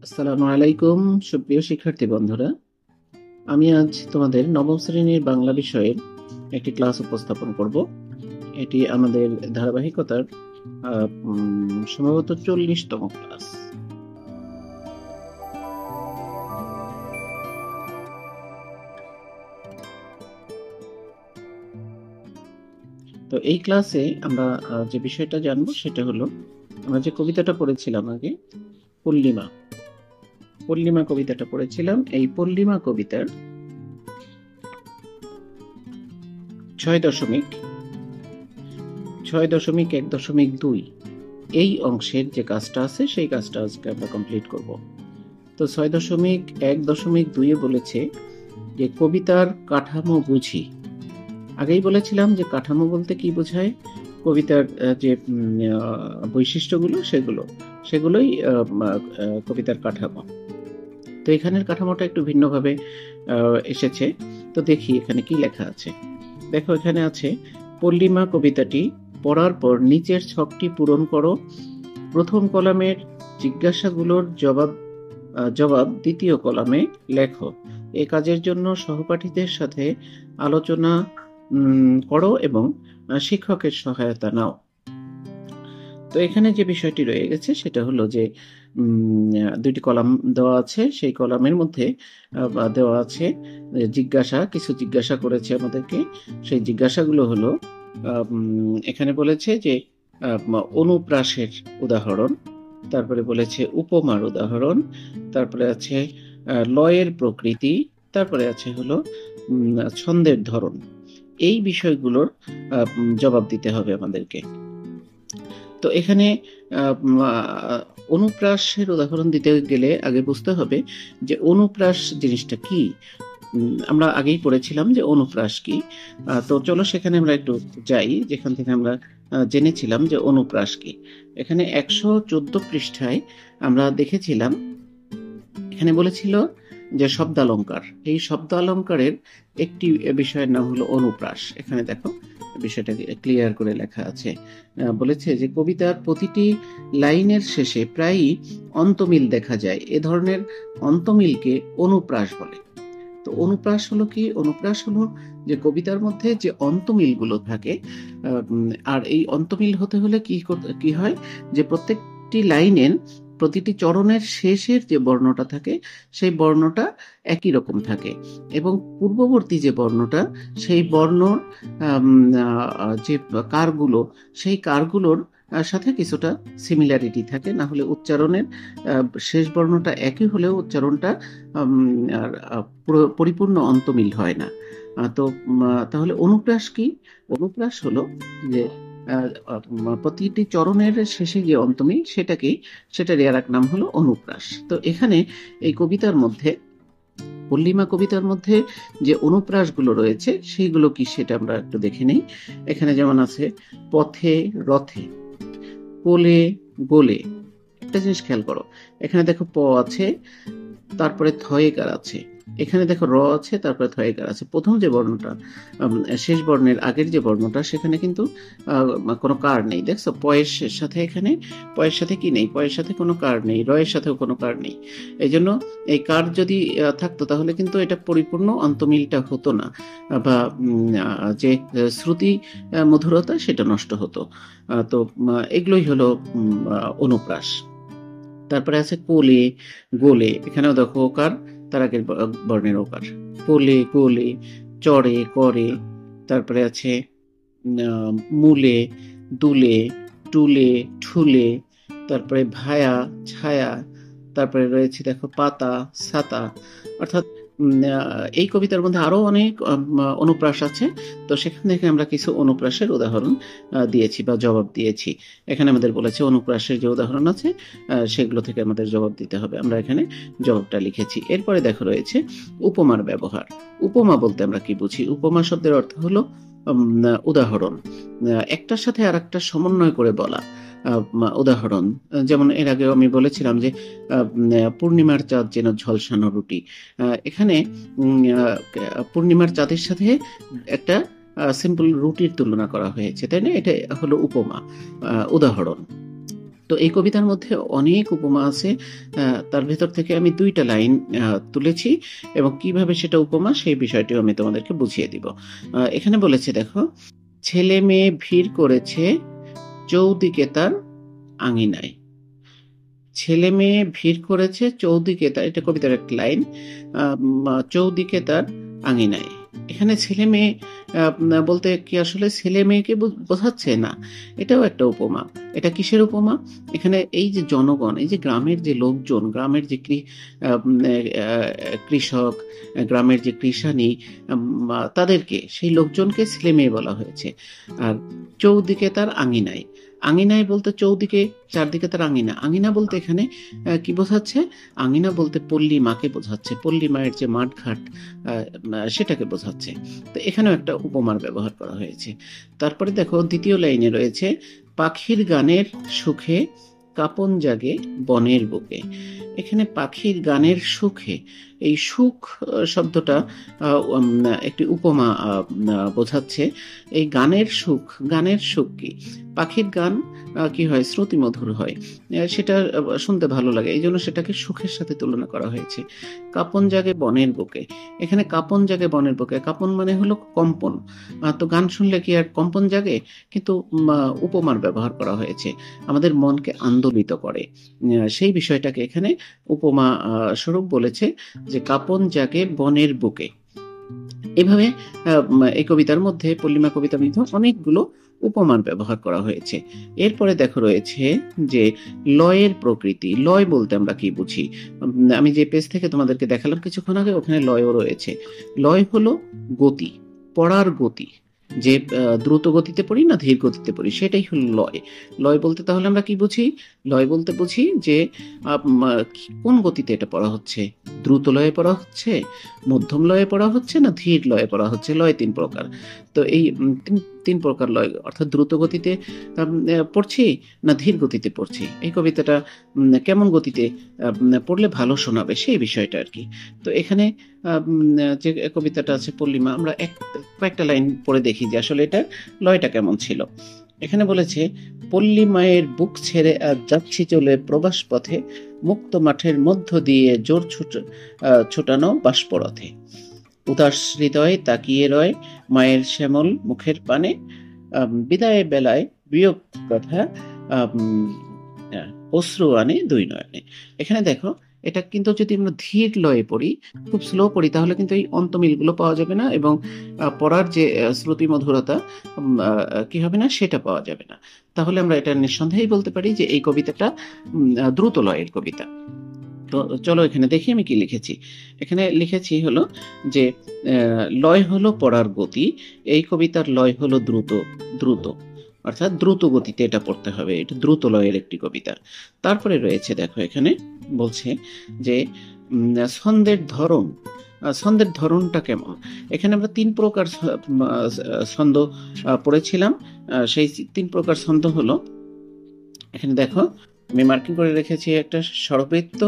আসসালামু আলাইকুম সুপ্রিয় শিক্ষার্থী বন্ধুরা, আমি আজ তোমাদের নবম শ্রেণীর বাংলা বিষয়ের একটি ক্লাস উপস্থাপন করব। এটি আমাদের ধারাবাহিকতার সম্ভবত 40তম ক্লাস। তো এই ক্লাসে আমরা যে বিষয়টা জানবো সেটা হলো, আমরা যে কবিতাটা পড়েছিলাম আগে, পল্লিমা পল্লিমা কবিতাটা পড়েছিলাম। এই পল্লিমা কবিতার 6.1.2 এই অংশের যে কাজটা আছে সেই কাজটা আজকে আমরা কমপ্লিট করব। তো 6.1.2 বলেছে যে কবিতার কাঠামো বুঝি। আগেই বলেছিলাম যে কাঠামো বলতে কি বোঝায়, কবিতার যে বৈশিষ্ট্যগুলো সেগুলোই কবিতার কাঠামো। তো এখানের কাঠামোটা একটু ভিন্নভাবে এসেছে। তো দেখি এখানে কি লেখা আছে। দেখো, এখানে আছে, পল্লিমা কবিতাটি পড়ার পর নিচের ছকটি পূরণ করো। প্রথম কলামের জিজ্ঞাসাগুলোর জবাব দ্বিতীয় কলামে লেখো। এই কাজের জন্য সহপাঠীদের সাথে আলোচনা করো এবং শিক্ষকের সহায়তা নাও। তো এখানে যে বিষয়টি রয়ে গেছে সেটা হলো যে দুইটি কলাম দেওয়া আছে। সেই কলামের মধ্যে দেওয়া আছে কিছু জিজ্ঞাসা করেছে আমাদেরকে। সেই জিজ্ঞাসাগুলো হলো, এখানে বলেছে যে অনুপ্রাসের উদাহরণ, তারপরে বলেছে উপমার উদাহরণ, তারপরে আছে লয়ের প্রকৃতি, তারপরে আছে হলো ছন্দের ধরন। এই বিষয়গুলোর জবাব দিতে হবে আমাদেরকে। তো এখানে অনুপ্রাসের উদাহরণ দিতে গেলে আগে বুঝতে হবে যে অনুপ্রাস জিনিসটা কি। আমরা আগেই পড়েছিলাম যে অনুপ্রাস কি। তো চলো সেখানে আমরা একটু যাই, যেখান থেকে আমরা জেনেছিলাম যে অনুপ্রাস কি। এখানে 114 পৃষ্ঠায় আমরা দেখেছিলাম, এখানে বলেছিল যে শব্দালঙ্কার, এই শব্দালঙ্কারের একটি বিষয়ের নাম হলো অনুপ্রাস। এখানে দেখো বিষয়টা ক্লিয়ার করে লেখা আছে। বলেছে যে কবিতার প্রতিটি লাইনের শেষে প্রায়ই অন্তমিল দেখা যায়। এ ধরনের অন্তমিলকে অনুপ্রাস বলে। তো অনুপ্রাস হলো কি? অনুপ্রাস হলো যে কবিতার মধ্যে যে অন্তমিলগুলো থাকে, আর এই অন্তমিল হতে হলে কি হয়, যে প্রত্যেকটি লাইনের প্রতিটি চরণের শেষের যে বর্ণটা থাকে সেই বর্ণটা একই রকম থাকে, এবং পূর্ববর্তী যে বর্ণটা সেই বর্ণর যে কারগুলো, সেই কারগুলোর সাথে কিছুটা সিমিলারিটি থাকে। না হলে উচ্চারণের শেষ বর্ণটা একই হলেও উচ্চারণটা পরিপূর্ণ অন্তমিল হয় না। তো তাহলে অনুপ্রাস কি? অনুপ্রাস হলো যে প্রতিটি চরণের শেষে যে অন্তমিল সেটারই আর এক নাম হলো অনুপ্রাস। তো এখানে এই কবিতার মধ্যে, পল্লিমা কবিতার মধ্যে যে অনুপ্রাসগুলো রয়েছে সেইগুলো কি সেটা আমরা একটু দেখে নেই। এখানে যেমন আছে পথে রথে, কোলে গোলে। একটা জিনিস খেয়াল করো, এখানে দেখো প আছে, তারপরে থয়েকার আছে, এখানে দেখো র আছে, তারপরে থয়েকার আছে। প্রথম যে বর্ণটা, শেষ বর্ণের আগের যে বর্ণটা, সেখানে কিন্তু কোনো কার নেই। দেখছো পয়ের সাথে, এখানে পয়ের সাথে কি নেই? পয়ের সাথে কোনো কার নেই, রয়ের সাথেও কোনো কার নেই। এই জন্য এই কার যদি থাকতো তাহলে কিন্তু এটা পরিপূর্ণ অন্তমিলটা হতো না, বা যে শ্রুতি মধুরতা সেটা নষ্ট হতো। তো এগুলোই হলো অনুপ্রাস। তারপরে আছে কোলে গোলে, এখানেও দেখো ওকার, তার আগের বর্ণের ওকার। কোলে গোলে, চড়ে করে, তারপরে আছে মূলে দুলে, টুলে ঠুলে, তারপরে ভায়া ছায়া, তারপরে রয়েছে দেখো পাতা ছাতা। অর্থাৎ এই কবিতার মধ্যে আরো অনেক অনুপ্রাস আছে। তো সেখান থেকে আমরা কিছু অনুপ্রাসের উদাহরণ দিয়েছি বা জবাব দিয়েছি। এখানে আমাদের বলেছে অনুপ্রাসের যে উদাহরণ আছে সেগুলো থেকে আমাদের জবাব দিতে হবে। আমরা এখানে জবাবটা লিখেছি। এরপরে দেখো রয়েছে উপমার ব্যবহার। উপমা বলতে আমরা কি বুঝি? উপমা শব্দের অর্থ হলো উদাহরণ, একটার সাথে আর একটা সমন্বয় করে বলা উদাহরণ। যেমন এর আগে আমি বলেছিলাম যে পূর্ণিমার চাঁদ যেন ঝলসানো রুটি। এখানে পূর্ণিমার চাঁদের সাথে একটা সিম্পল রুটির তুলনা করা হয়েছে, তাই না? এটা হলো উপমা, উদাহরণ। তো এই কবিতার মধ্যে অনেক উপমা আছে, তার ভেতর থেকে আমি 2টা লাইন তুলেছি এবং কিভাবে সেটা উপমা সেই বিষয়টিও আমি তোমাদেরকে বুঝিয়ে দিব। এখানে বলেছে দেখো, ছেলে মেয়ে ভিড় করেছে চৌদিকে তার আঙিনায়। ছেলে মেয়ে ভিড় করেছে চৌদিকে তার, এটা কবিতার একটা লাইন, চৌদিকে তার আঙিনায়। এখানে ছেলে মেয়ে বলতে কি আসলে ছেলে মেয়েকে বোঝাচ্ছে না, এটাও একটা উপমা। এটা কিসের উপমা? এখানে এই যে জনগণ, এই যে গ্রামের যে লোকজন, গ্রামের যে কৃষক, গ্রামের যে কৃষানি, তাদেরকে, সেই লোকজনকে ছেলে মেয়ে বলা হয়েছে। আর চৌদিকে তার আঙিনায়, আঙিনায় বলতে চৌদিকে, চারদিকে তার আঙিনা। আঙিনা বলতে এখানে কি বোঝাচ্ছে? আঙিনা বলতে পল্লী মাকে বোঝাচ্ছে, পল্লী মায়ের যে মাঠঘাট সেটাকে বোঝাচ্ছে। তো এখানেও একটা উপমার ব্যবহার করা হয়েছে। তারপরে দেখো দ্বিতীয় লাইনে রয়েছে, পাখির গানের সুখে কাপন জাগে বনের বুকে। এখানে পাখির গানের সুখে, এই সুখ শব্দটা একটি উপমা বোঝাচ্ছে। এই গানের সুখ, গানের সুখ কি? পাখির গান কি হয়? শ্রুতি মধুর হয়, সেটা শুনতে ভালো লাগে, এই জন্য সেটাকে সুখের সাথে তুলনা করা হয়েছে। কাপন জাগে বনের বুকে, এখানে কাপন জাগে বনের বুকে, কাপন মানে হলো কম্পন। তো গান শুনলে কি আর কম্পন জাগে? কিন্তু উপমার ব্যবহার করা হয়েছে, আমাদের মনকে আন্দোলিত করে, সেই বিষয়টাকে এখানে উপমা স্বরূপ বলেছে যে কাপন জাগে বনের বুকে। এভাবে এই কবিতার মধ্যে, পল্লিমা কবিতার মধ্যে অনেকগুলো উপমার ব্যবহার করা হয়েছে। এরপরে দেখো রয়েছে যে লয়ের প্রকৃতি। লয় বলতে আমরা কি বুঝি? আমি যে পেজ থেকে তোমাদেরকে দেখালাম কিছুক্ষণ আগে, ওখানে লয়ও রয়েছে। লয় হলো গতি, পড়ার গতি, যে দ্রুত গতিতে পড়ি না ধীর গতিতে পড়ি, সেটাই হলো লয়। লয় বলতে তাহলে আমরা কি বুঝি? লয় বলতে বুঝি যে কোন গতিতে এটা পড়া হচ্ছে, দ্রুত লয়ে পড়া হচ্ছে, মধ্যম লয়ে পড়া হচ্ছে না ধীর লয়ে পড়া হচ্ছে। লয় 3 প্রকার। তো এই তিন প্রকার লয়, অর্থাৎ দ্রুত গতিতে পড়ছি না ধীর গতিতে পড়ছি, এই কবিতাটা কেমন গতিতে পড়লে ভালো শোনাবে সেই বিষয়টা আর কি। তো এখানে যে কবিতাটা আছে পল্লিমা, আমরা কয়েকটা লাইন পড়ে দেখি যে আসলে এটা লয়টা কেমন ছিল। এখানে বলেছে, পল্লী মায়ের বুক ছেড়ে আজ যাচ্ছি চলে প্রবাস পথে, মুক্ত মাঠের মধ্য দিয়ে জোর ছুটানো বাষ্পরথে। উদাস হৃদয় তাকিয়ে রয় মায়ের শ্যামল মুখের পানে, বিদায় বেলায় বিয়োগ কথা অশ্রু আনে 2 নয়নে। এখানে দেখো, এটা কিন্তু যদি আমরা ধীর লয়ে পড়ি, খুব স্লো পড়ি, তাহলে কিন্তু এই অন্তমিলগুলো পাওয়া যাবে না এবং পড়ার যে শ্রুতি মধুরতা কি হবে না, সেটা পাওয়া যাবে না। তাহলে আমরা এটা নিঃসন্দেহেই বলতে পারি যে এই কবিতাটা দ্রুত লয়ের কবিতা। তো চলো এখানে দেখি আমি কি লিখেছি। এখানে লিখেছি হলো যে লয় হলো পড়ার গতি, এই কবিতার লয় হলো দ্রুত, দ্রুত অর্থাৎ দ্রুত গতিতে এটা পড়তে হবে, এটা দ্রুত লয়ের একটি কবিতা। তারপরে রয়েছে দেখো, এখানে বলছে যে ছন্দের ধরন, ছন্দের ধরনটা কেমন? এখানে আমরা 3 প্রকার ছন্দ পড়েছিলাম। সেই 3 প্রকার ছন্দ হলো, এখানে দেখো আমি মার্কিং করে রেখেছি, একটা স্বরবৃত্ত,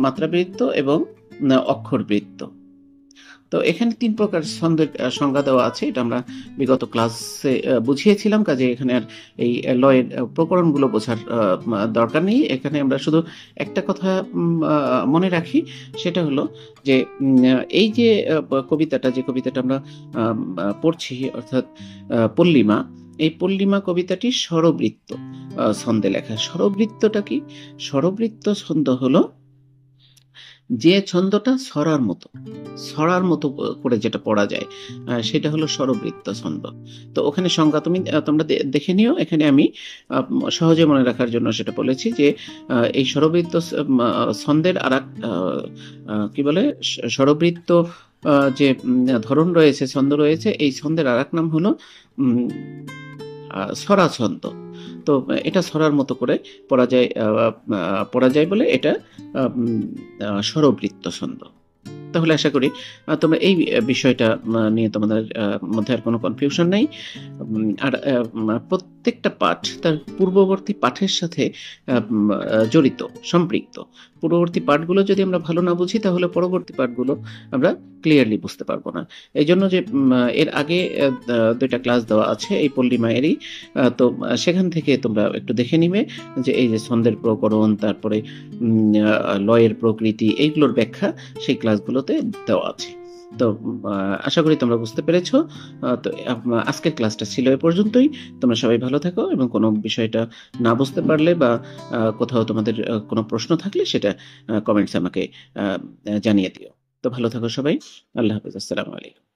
মাত্রাবৃত্ত এবং অক্ষরবৃত্ত। তো এখানে 3 প্রকার ছন্দের সংজ্ঞা দেওয়া আছে, এটা আমরা বিগত ক্লাসে বুঝিয়েছিলাম, কাজে এখানে আর এই লয়ের প্রকরণগুলো বোঝার দরকার নেই। এখানে আমরা শুধু একটা কথা মনে রাখি, সেটা হলো যে এই যে কবিতাটা, যে কবিতাটা আমরা পড়ছি, অর্থাৎ পল্লিমা, এই পল্লিমা কবিতাটি স্বরবৃত্ত ছন্দে লেখা। স্বরবৃত্তটা কি? স্বরবৃত্ত ছন্দ হলো যে ছন্দটা ছড়ার মতো করে যেটা পড়া যায়, সেটা হলো স্বরবৃত্ত ছন্দ। তো ওখানে সংজ্ঞা তোমরা দেখে নিও। এখানে আমি সহজে মনে রাখার জন্য সেটা বলেছি যে এই স্বরবৃত্ত ছন্দের আরেক কি বলে, স্বরবৃত্ত যে ধরন রয়েছে, ছন্দ রয়েছে, এই ছন্দের আরেক নাম হলো ছড়া ছন্দ। তো এটা ছড়ার মতো করে পড়া যায় বলে এটা স্বরবৃত্ত ছন্দ। তাহলে আশা করি তোমরা এই বিষয়টা নিয়ে তোমাদের মধ্যে আর কোনো কনফিউশন নেই। আর প্রত্যেকটা পাঠ তার পূর্ববর্তী পাঠের সাথে জড়িত, সম্পৃক্ত। পূর্ববর্তী পাঠগুলো যদি আমরা ভালো না বুঝি, তাহলে পরবর্তী পাঠগুলো আমরা ক্লিয়ারলি বুঝতে পারবো না। এই জন্য যে এর আগে দুইটা ক্লাস দেওয়া আছে এই পল্লিমায়েরই, তো সেখান থেকে তোমরা একটু দেখে নিবে যে এই যে ছন্দের প্রকরণ, তারপরে লয়ের প্রকৃতি, এইগুলোর ব্যাখ্যা সেই ক্লাসগুলোতে দেওয়া আছে। তো আশা করি তোমরা বুঝতে পেরেছো। তো আজকের ক্লাসটা ছিল এ পর্যন্তই। তোমরা সবাই ভালো থাকো, এবং কোনো বিষয়টা না বুঝতে পারলে বা কোথাও তোমাদের কোনো প্রশ্ন থাকলে সেটা কমেন্টস আমাকে জানিয়ে দিও। তো ভালো থাকো সবাই। আল্লাহ হাফেজ। আসসালামু আলাইকুম।